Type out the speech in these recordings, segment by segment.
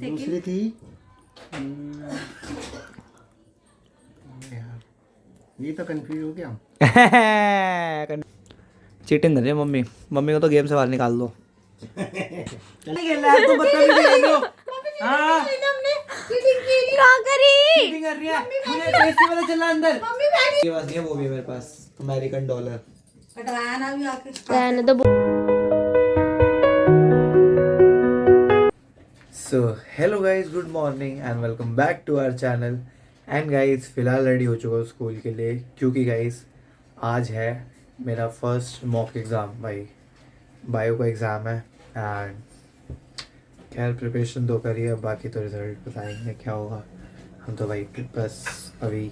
दूसरी थी यार, ये तो कंफ्यूज हो गया। चीटिंग कर रही है मम्मी। मम्मी को तो गेम से बाहर निकाल दो। वो भी मेरे पास American dollar. So hello guys, good morning and welcome back to our channel. And guys फिलहाल रेडी हो चुका हूँ स्कूल के लिए, क्योंकि गाइज आज है मेरा फर्स्ट मॉक एग्ज़ाम। भाई बायो का एग्ज़ाम है एंड खैर प्रिपरेशन तो करी है, बाकी तो रिजल्ट बताएंगे क्या होगा। हम तो भाई बस अभी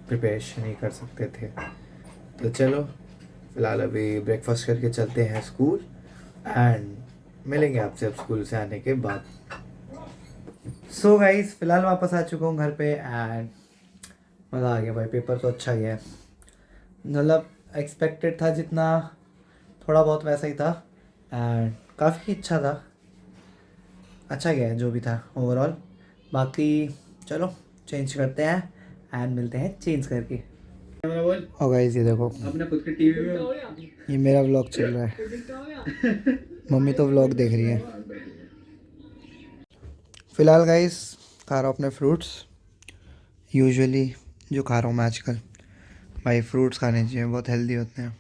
प्रिपरेशन ही कर सकते थे। तो चलो फिलहाल अभी ब्रेकफास्ट करके चलते हैं स्कूल एंड मिलेंगे आपसे अब स्कूल से आने के बाद। सो गाइस फिलहाल वापस आ चुका हूँ घर पे एंड मज़ा आ गया भाई। पेपर तो अच्छा गया है, मतलब एक्सपेक्टेड था जितना, थोड़ा बहुत वैसा ही था एंड काफ़ी अच्छा था। अच्छा गया है जो भी था ओवरऑल। बाकी चलो चेंज करते हैं एंड मिलते हैं चेंज करके। और गाइस ये देखो, अपने खुद के टीवी में ये मेरा व्लॉग चल रहा है। मम्मी तो व्लॉग देख रही है। फ़िलहाल गाइस खा रहा हूँ अपने फ्रूट्स, यूजुअली जो खा रहा हूँ मैं आजकल। भाई फ्रूट्स खाने चाहिए, बहुत हेल्दी होते हैं।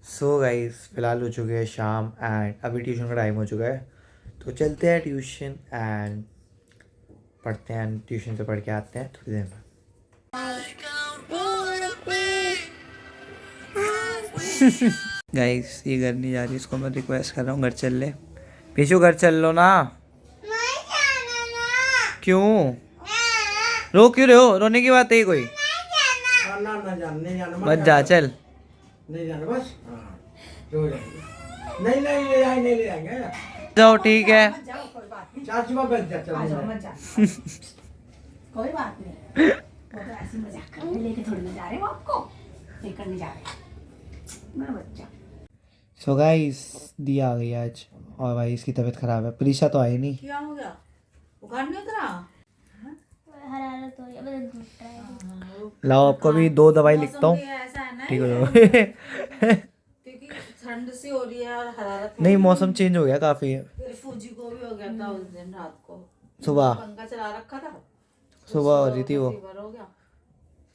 सो गाइस फिलहाल हो चुके हैं शाम एंड अभी ट्यूशन का टाइम हो चुका है, तो चलते हैं ट्यूशन एंड पढ़ते हैं। ट्यूशन से पढ़ के आते हैं थोड़ी देर में। गाइस ये घर नहीं जा रही, इसको मैं रिक्वेस्ट कर रहा हूँ घर चल ले। पीछू घर चल लो ना। क्यों रो क्यों रहे हो? रोने की बात है कोई? मत जा, चल। नहीं जाना बस। नहीं ले जाएंगे। जाओ ठीक है। चाची बाबा कोई बात नहीं, वो तो ऐसे मजाक करने लेके थोड़ी ना जा रहे, वो आपको लेकर नहीं जा रहे मेरा बच्चा। सो गाइस दिया आ गई आज और भाई इसकी तबीयत खराब है। प्रीशा तो आई नहीं। क्या हो गया? बुखार नहीं उतरा? हरारत हो रही है, बस घुट रहा है। लाओ आपको भी 2 दवाई लिखता हूँ, ऐसा है ना, ठीक हो क्योंकि ठंड सी हो रही है और हरारत नहीं मौसम चेंज हो गया काफ़ी। फिर फूजी को भी हो गया था उस दिन रात को, सुबह पंखा चला रखा था, सुबह हो रही थी वो, फीवर हो गया।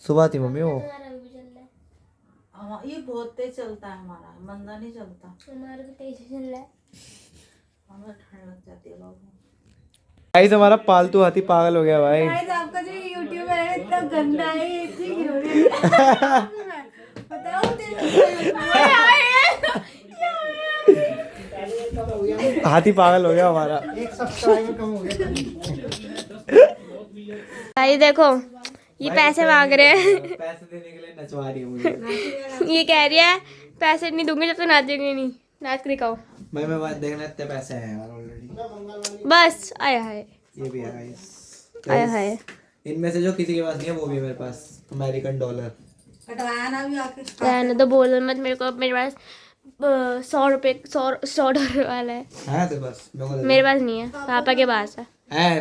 सुबह थी मम्मी वो। हमारा भी चल रहा है, ये बहुत तेज चलता है हमारा, मंदा नहीं चलता, हमारा भी तेज चल रहा है। हमें ठंड लग जाती है लोगों। गाइस हमारा पालतू हाथी पागल हो गया भाई। गाइस आपका जो यूट्यूब है इतना गंदा है, ये इतनी गिरोनी है। बताओ हाथी पागल हो गया हमारा। एक सब्सक्राइबर कम हो गया। भाई देखो ये पैसे मांग रहे हैं। पैसे देने के लिए नचवा रही है मुझे। ये कह रही है पैसे नहीं दूंगी जब तक नाचेंगे नहीं, नाच के दिखाओ। भाई मैं बात देखना, इतने पैसे हैं यार ऑलरेडी। बस आया है, ये भी है गाइस। आया है। इनमें से जो किसी के पास नहीं है वो भी है मेरे पास अमेरिकन डॉलर। कटवाया ना भी आके। रहने तो बोल मत मेरे को, मेरे पास 100 रुपए 100 डॉलर वाला है तो बस मेरे पास नहीं है, पापा के पास है।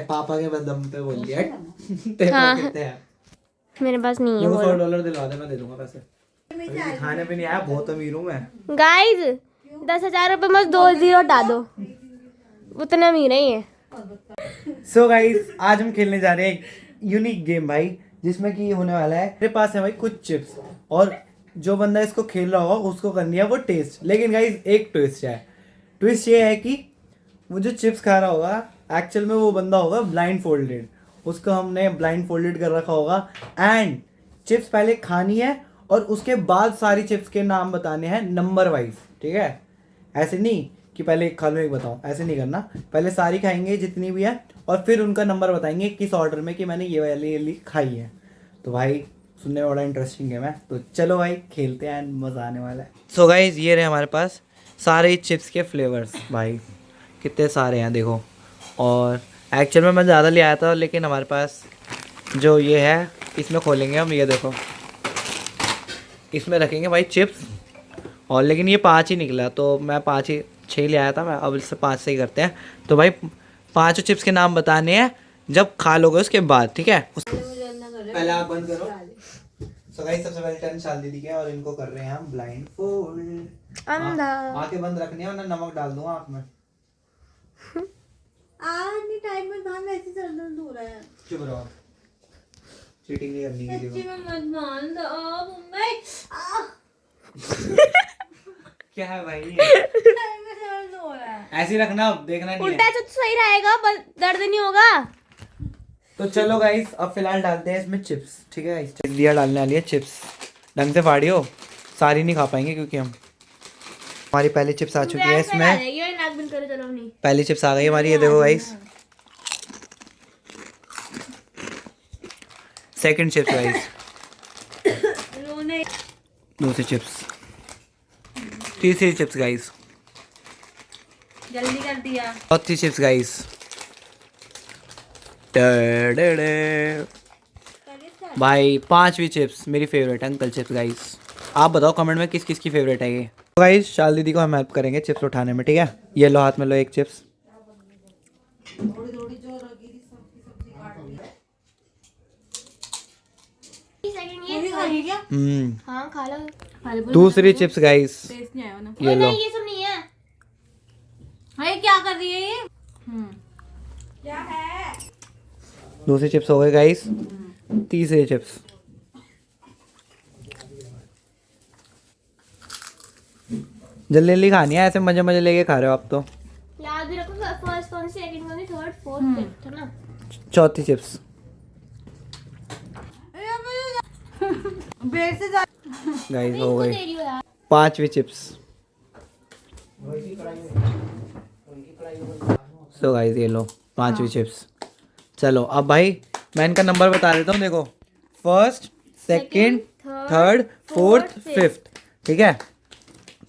पापा के दम पे बोल दिया। तेरे हाँ। पास कितने हैं? मेरे पास नहीं है। मेरे को बोलो $100 दिलवा दे, मैं दे दूंगा पैसे। अभी खाने पे नहीं आया, बहुत अमीर हूँ मैं। गाइस 10,000 रुपए में 2 जीरो हटा दो, उतना अमीर नहीं है। सो गाइस आज हम खेलने जा रहे हैं एक यूनिक गेम भाई, जिसमें कि होने वाला है मेरे पास है भाई कुछ चिप्स, और जो बंदा इसको खेल रहा होगा उसको करनी है वो टेस्ट। लेकिन गाइस एक ट्विस्ट है। ट्विस्ट ये है कि वो जो चिप्स खा रहा होगा एक्चुअल में वो बंदा होगा ब्लाइंड फोल्डेड, उसको हमने ब्लाइंड फोल्डेड कर रखा होगा एंड चिप्स पहले खानी है और उसके बाद सारी चिप्स के नाम बताने हैं नंबर वाइज, ठीक है? ऐसे नहीं कि पहले एक खा लो एक बताओ, ऐसे नहीं करना। पहले सारी खाएंगे जितनी भी है और फिर उनका नंबर बताएंगे किस ऑर्डर में कि मैंने ये वाली खाई है। तो भाई सुनने में बड़ा इंटरेस्टिंग गेम है, तो चलो भाई खेलते हैं, मज़ा आने वाला है। सो गाइस ये रहे हमारे पास सारे चिप्स के फ्लेवर्स, भाई कितने सारे हैं देखो। और एक्चुअल में मैं ज़्यादा ले आया था, लेकिन हमारे पास जो ये है इसमें खोलेंगे हम, ये देखो इसमें रखेंगे भाई चिप्स। और लेकिन ये 5 ही निकला, तो मैं 5 ही 6 ले आया था मैं, अब इससे 5 से ही करते हैं। तो भाई 5 चिप्स के नाम बताने हैं जब खा लोगे उसके बाद, ठीक है? पहले आप बंद करो। सो गाइस सबसे पहले टर्न शाल दीदी के, और इनको कर रहे हैं हम ब्लाइंड फोल्ड। अंधा आंखें बंद रखनी है वरना नमक डाल दूंगा आंख में। नहीं टाइम में भान ऐसे सर दर्द हो रहा है। चुप रहो, चीटिंग नहीं करनी किसी सच्ची को। में मत मान दो मम्मी। क्या है भाई? टाइम में दर्द हो रहा है। ऐसे ही रखना, अब देखना नहीं उल्टा है। तो सही रहेगा, दर्द नहीं होगा। तो चलो गाइस अब फिलहाल डालते हैं इसमें चिप्स, ठीक है गाइस? दिया डालने वाली है चिप्स, ढंग से फाड़ियो, सारी नहीं खा पाएंगे क्योंकि हम हमारी पहली चिप्स आ चुकी है इसमें। ये नाक बंद करो, चलो नहीं। पहली चिप्स आ गई हमारी, ये देखो गाइस। सेकंड चिप्स गाइस, दूसरी चिप्स, तीसरी चिप्स गाइस, जल्दी कर दिया। चौथी चिप्स गाइस। भाई 5वीं चिप्स मेरी फेवरेट अंकल चिप्स गाइस। आप बताओ कमेंट में किस किस की फेवरेट है ये। तो गाइस शाल दीदी को हम हेल्प करेंगे चिप्स उठाने में, ठीक है? ये लो हाथ में लो एक चिप्स। हाँ खा लो। दूसरी चिप्स गाइस, टेस्ट नहीं आया ना। ये लो। नहीं ये सब नहीं है। भाई क्या कर रही है ये? क्या है? दूसरी चिप्स हो गई गाइस। तीसरी चिप्स, जल्दी जल्दी खानी है, ऐसे मजे मजे लेके खा रहे हो आप तो। याद भी रखो, फर्स्ट कौन सी, सेकंड कौन सी, थर्ड फोर्थ फिफ्थ, है ना? चौथी चिप्स ब्रेड से जा। गाइस हो इनको गई। दे रही हो यार। 5वीं चिप्स। सो गाइस ये लो 5वीं चिप्स। चलो अब भाई मैं इनका नंबर बता देता हूँ, देखो 1st, 2nd, 3rd, 4th, 5th, ठीक है?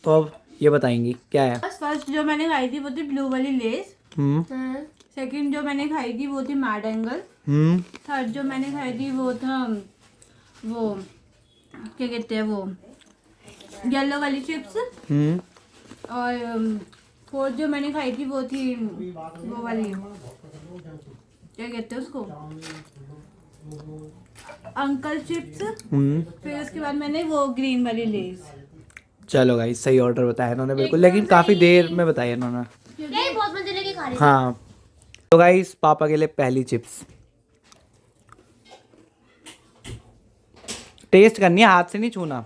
तो अब ये बताएंगी क्या है। फर्स्ट जो मैंने खाई थी वो थी ब्लू वाली लेस। हम्म सेकंड जो मैंने खाई थी वो थी मैड एंगल। हम्म थर्ड जो मैंने खाई थी वो था वो क्या कहते हैं वो येलो वाली चिप्स। हम्म और फोर्थ जो मैंने खाई थी वो थी वो वाली क्या कहते हैं उसको, अंकल चिप्स। फिर उसके बाद मैंने वो ग्रीन वाली लेस। चलो गाइस सही ऑर्डर बताया इन्होंने बिल्कुल, लेकिन काफ़ी देर में बताया इन्होंने। यही बहुत मजे लेके खा रही थी। हाँ तो गाइस पापा के लिए पहली चिप्स टेस्ट करनी है, हाथ से नहीं छूना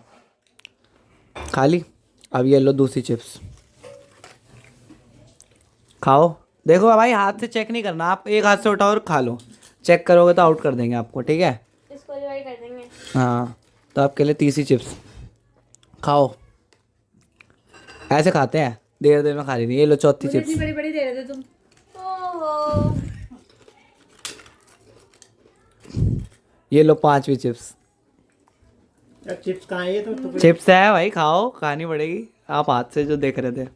खाली। अब ये लो दूसरी चिप्स, खाओ। देखो भाई हाथ से चेक नहीं करना, आप एक हाथ से उठाओ और खा लो, चेक करोगे तो आउट कर देंगे आपको, ठीक है? इसको रिवाइड कर देंगे। हाँ तो आपके लिए तीसरी चिप्स, खाओ। ऐसे खाते हैं, देर देर में खा रही थी। ये लो चौथी चिप्स, बड़ी बड़ी दे रहे थे तुम। ओहो ये लो 5वीं चिप्स। चिप्स कहाँ है ये? तो चिप्स है भाई, खाओ, खानी पड़ेगी। आप हाथ से जो देख रहे थे।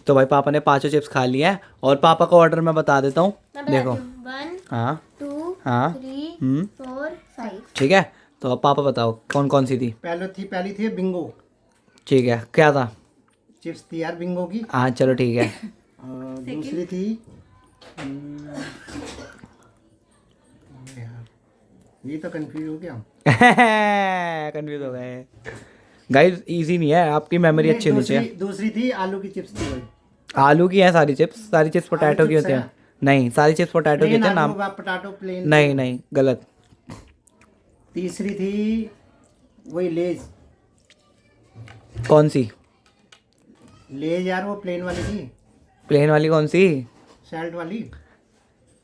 तो भाई पापा ने 5 चिप्स खा लिया है, और पापा का ऑर्डर मैं बता देता हूँ, देखो। 1 हाँ 2 हाँ 3 4 5। ठीक है? तो अब पापा बताओ कौन कौन सी थी? पहली थी बिंगो ठीक है, क्या था? चिप्स थी यार बिंगो की। हाँ चलो ठीक है। और दूसरी थी यार ये तो कंफ्यूज हो गया। कंफ्यूज हो गए गाइस, इजी नहीं है, आपकी मेमोरी अच्छी होनी चाहिए। दूसरी थी आलू की चिप्स थी भाई। आलू की है सारी चिप्स? सारी चिप्स पोटैटो की चिप्स होती है। हैं? नहीं, सारी चिप्स पोटैटो की होती है नाम। Potato plain. नहीं नहीं गलत। तीसरी थी वही लेज। कौन सी? लेज यार वो प्लेन वाली थी, प्लेन वाली कौन सी? सॉल्ट वाली।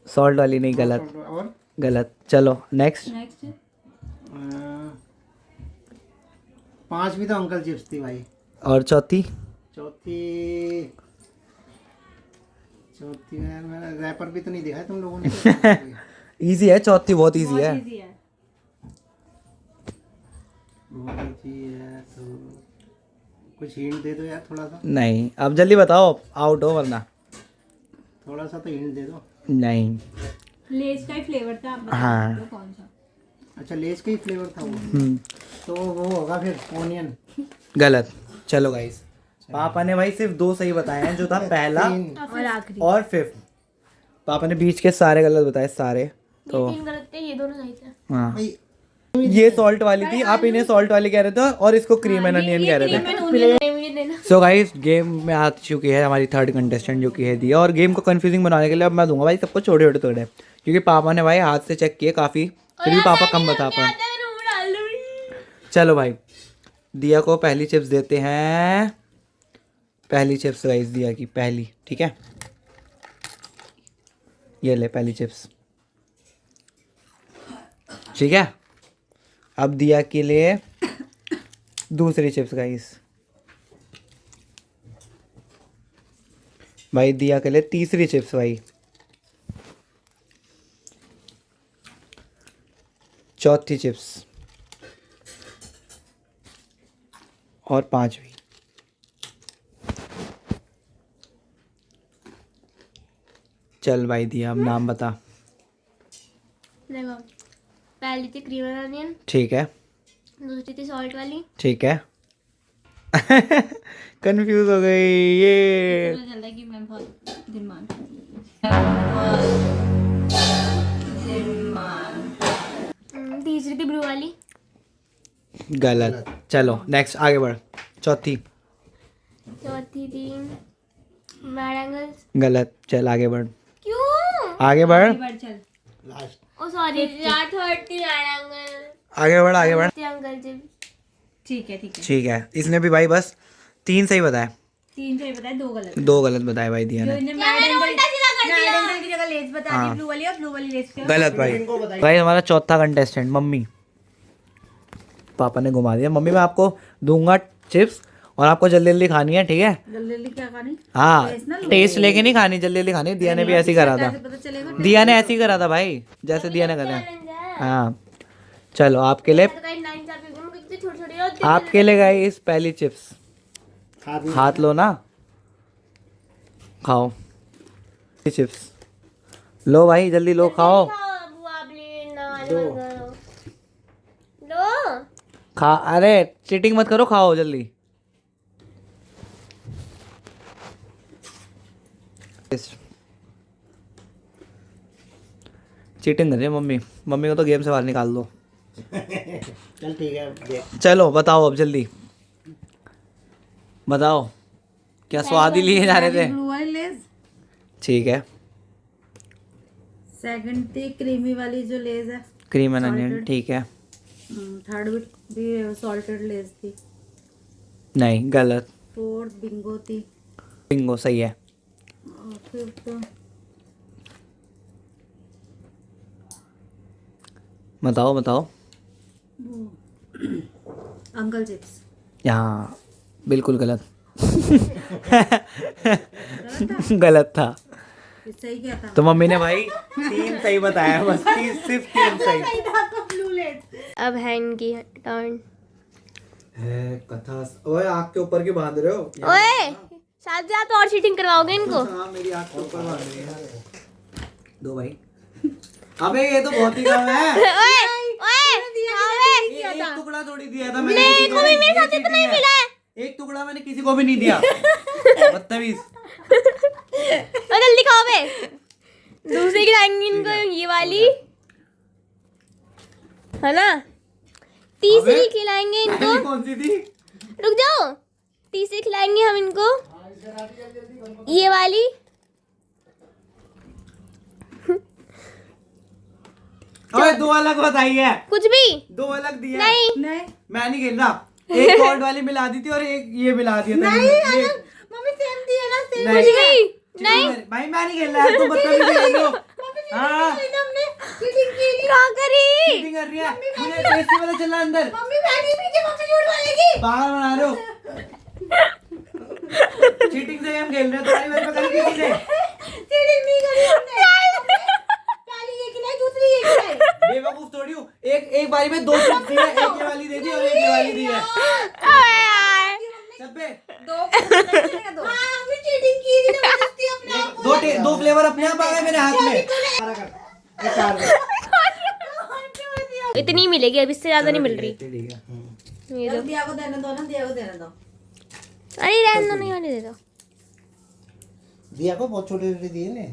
सॉल्ट वाली नहीं, गलत और गलत। चलो नेक्स्ट। नेक्स्ट 5वीं तो अंकल चिप्स थी भाई। और चौथी? चौथी यार मैंने रैपर भी तो नहीं देखा है तुम लोगों ने। इजी है चौथी, बहुत इजी है। इजी है। बहुत easy है तो कुछ हिंट दे दो यार थोड़ा सा। नहीं अब जल्दी बताओ, आउट हो वरना। थोड़ा सा तो हिंट दे दो। नहीं। लेस का ही फ्लेवर था, आप बता हाँ। दो कौन सा। अच्छा लेज का ही फ्लेवर था वो। तो वो होगा फिर ओनियन। गलत। चलो गाइस पापा ने भाई सिर्फ 2 सही बताए हैं, जो था पहला और आखिरी और 5th। पापा ने बीच के सारे गलत बताए सारे। तो 3 गलत थे, ये दोनों सही थे। हाँ, ये सॉल्ट वाली थी, आप इन्हें सॉल्ट वाली कह रहे थे और इसको क्रीम एंड अनियन कह रहे थे। मुझे देना। सो गाइस, गेम में आ चुकी है हमारी 3rd कंटेस्टेंट, जो कि है दिया। और गेम को कंफ्यूजिंग बनाने के लिए अब मैं दूंगा भाई सबको छोटे छोटे टुकड़े, क्योंकि पापा ने भाई हाथ से चेक किए काफी, फिर भी पापा कम बता पाए। चलो भाई, दिया को पहली चिप्स देते हैं। पहली चिप्स गाइस दिया की पहली, ठीक है। ये ले पहली चिप्स, ठीक है। अब दिया के लिए दूसरी चिप्स गाइस। भाई दिया के लिए तीसरी चिप्स भाई। चौथी चिप्स और 5वीं। चल भाई दिया, अब नाम बता। देखो, पहली थी क्रीम एंड अनियन, ठीक है, दूसरी थी सॉल्ट वाली, ठीक है। कंफ्यूज हो गई ये। पता चल रहा है कि मैं बहुत दिमाग तीसरी थी ब्लू वाली, गलत। चलो नेक्स्ट, आगे बढ़। चौथी चौथी थी मैड एंगल्स। गलत। चल आगे बढ़, क्यों? आगे बढ़, चल लास्ट ओ सॉरी, यार थर्ड थी मैड एंगल। आगे बढ़, आगे बढ़। अंकल जी, ठीक है ठीक है। ठीक है, इसने भी भाई बस 3 सही बताए, 3 सही बताए, 2 गलत। 2 गलत बताए भाई दिया जो ने। इन्हें मैड एंगल की जगह लेस बता दी, ब्लू वाली और ब्लू वाली लेस के। गलत भाई। भाई हमारा चौथा कंटेस्टेंट मम्मी। पापा ने घुमा दिया। मम्मी मैं आपको दूंगा चिप्स और आपको जल्दी जल्दी खानी है, ठीक है। जल्दी जल्दी क्या खानी? हाँ, टेस्ट लेके नहीं खानी, जल्दी जल्दी खानी। दिया ने भी ऐसे ही करा था, पता चलेगा। दिया ने ऐसे ही करा था भाई, जैसे दिया ने करा। हाँ चलो, आपके लिए आपके लिए गाइस पहली चिप्स। हाथ लो ना, खाओ चिप्स। लो भाई जल्दी लो, खाओ। खा, अरे चीटिंग मत करो, खाओ जल्दी। चीटिंग कर रही है मम्मी। मम्मी को तो गेम से बाहर निकाल दो। चल ठीक है, देख। चलो बताओ अब जल्दी बताओ, क्या स्वाद ही लिए जा रहे थे। ब्लू वाली लेस, ठीक है, सेकंड थी क्रीमी वाली जो लेस है, क्रीम एंड अनियन, ठीक है। थर्ड भी सॉल्टेड लेस थी, नहीं गलत। फोर्थ बिंगो थी, बिंगो सही है। और फिफ्थ बताओ बताओ। Uncle chips. यहाँ बिल्कुल गलत। गलत था। सही क्या था? तो मम्मी ने भाई 3 सही बताया, बस सिर्फ 3 सही। Blue less. अब है इनकी टर्न। है कथा। ओए आँख के ऊपर क्यों बांध रहे हो? ओए शायद आप और चीटिंग करवाओगे इनको। हाँ मेरी आँख के ऊपर बांध रही है। दो भाई। अबे ये तो बहुत ही कम है। ओए ओए एक टुकड़ा थोड़ी दिया था मैंने। मेरे को भी मेरे साथ इतना ही मिला है। एक टुकड़ा मैंने किसी को भी नहीं दिया। बदतमीज। और जल्दी खाओ बे। दूसरी खिलाएंगे इनको ये वाली, है ना। तीसरी खिलाएंगे इनको। कौन सी थी? रुक जाओ, तीसरी खिलाएंगे हम इनको ये वाली। अबे 2 अलग बताई है। कुछ भी 2 अलग दिए। नहीं नहीं मैं नहीं खेल रहा। एक सॉल्ट वाली मिला दी थी और एक ये मिला दिया था। नहीं मम्मी सेम दी है ना, सेम। कुछ भी नहीं। भाई मैं नहीं खेल रहा है, तुम बदतमीजी कर रहे हो। हाँ हमने चीटिंग की। क्या करी? चीटिंग कर रही है। मुझे टेस्टी वाला चला अंदर। मम्मी मैं नहीं पीछे, मम्मी झूठ बोलेगी। पागल बना रहे हो। चीटिंग से गेम खेल रहे हो, तुम्हारी वजह से करी किसी ने। चीटिंग नहीं करी हमने। पहली ये खिलाई, दूसरी ये खिलाई। बेवकूफ थोड़ी हूँ। एक बारी में 2 चिप्स दी है, एक ये वाली दे दी और एक ये वाली दी है। अबे यार, सबे दो। हाँ हमने चीटिंग की थी, जबरदस्ती अपने आप को। 2 फ्लेवर अपने आप आ गए मेरे हाथ में। इतनी मिलेगी, अब इससे ज्यादा नहीं मिल रही। ठीक है। ये दो। दिया को देने दो ना, दिया को देने दो। अरे रहने दो, नहीं होने दे दो। दिया को बहुत छोटे छोटे दिए ने।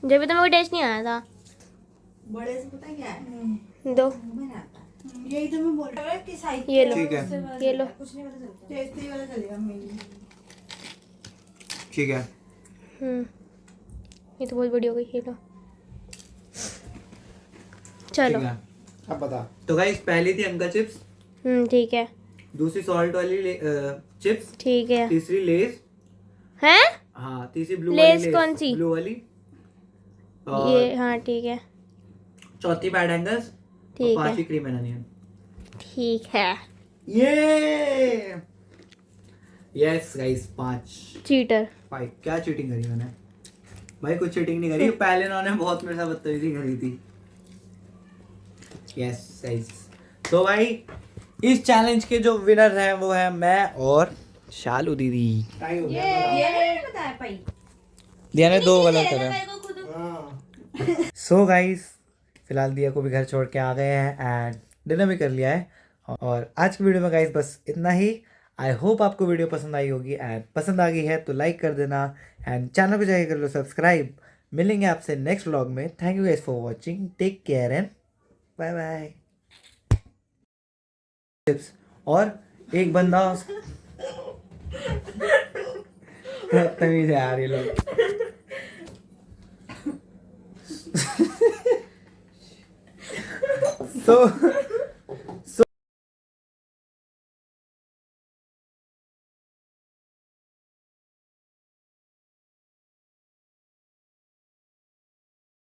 जब भी तो मेरे को टेस्ट नहीं आया था। बड़े से पता क्या है, दो, यही तो मैं बोल रहा हूँ कि साइज ये लो, ठीक है, ये लो। कुछ नहीं पता चलता, टेस्ट ही वाला चलेगा मेरे। ठीक है। ये तो बहुत बड़ी हो गई, ये लो। चलो। ठीक है। अब बता। तो गाइस पहली थी अंकल चिप्स, ठीक है, दूसरी सॉल्ट वाली चिप्स, ठीक है। तीसरी लेस, हैं? हाँ तीसरी ब्लू लेस वाली, कौन सी? ब्लू वाली, और ये हाँ ठीक है, चौथी बैड एंगल्स, ठीक है। पांचवी क्रीम एंड अनियन। ठीक है। ये यस गाइस 5 चीटर। भाई क्या चीटिंग करी मैंने? भाई कुछ चीटिंग नहीं करी, पहले उन्होंने बहुत मेरे साथ बदतमीजी करी थी। यस गाइस, तो भाई इस चैलेंज के जो विनर हैं वो है मैं और शालू दीदी। टाइम हो ये गया। नहीं बताया भाई। दिया ने 2 गलत करे। हाँ। सो गाइस फिलहाल दिया को भी घर छोड़ के आ गए हैं एंड डिनर भी कर लिया है। और आज की वीडियो में गाइस बस इतना ही। आई होप आपको वीडियो पसंद आई होगी एंड पसंद आ गई है तो लाइक कर देना एंड चैनल को जाके कर लो सब्सक्राइब। मिलेंगे आपसे नेक्स्ट व्लॉग में। Thank you guys for watching, take care and bye bye. और एक बंदा तमीज है यार ये लोग। So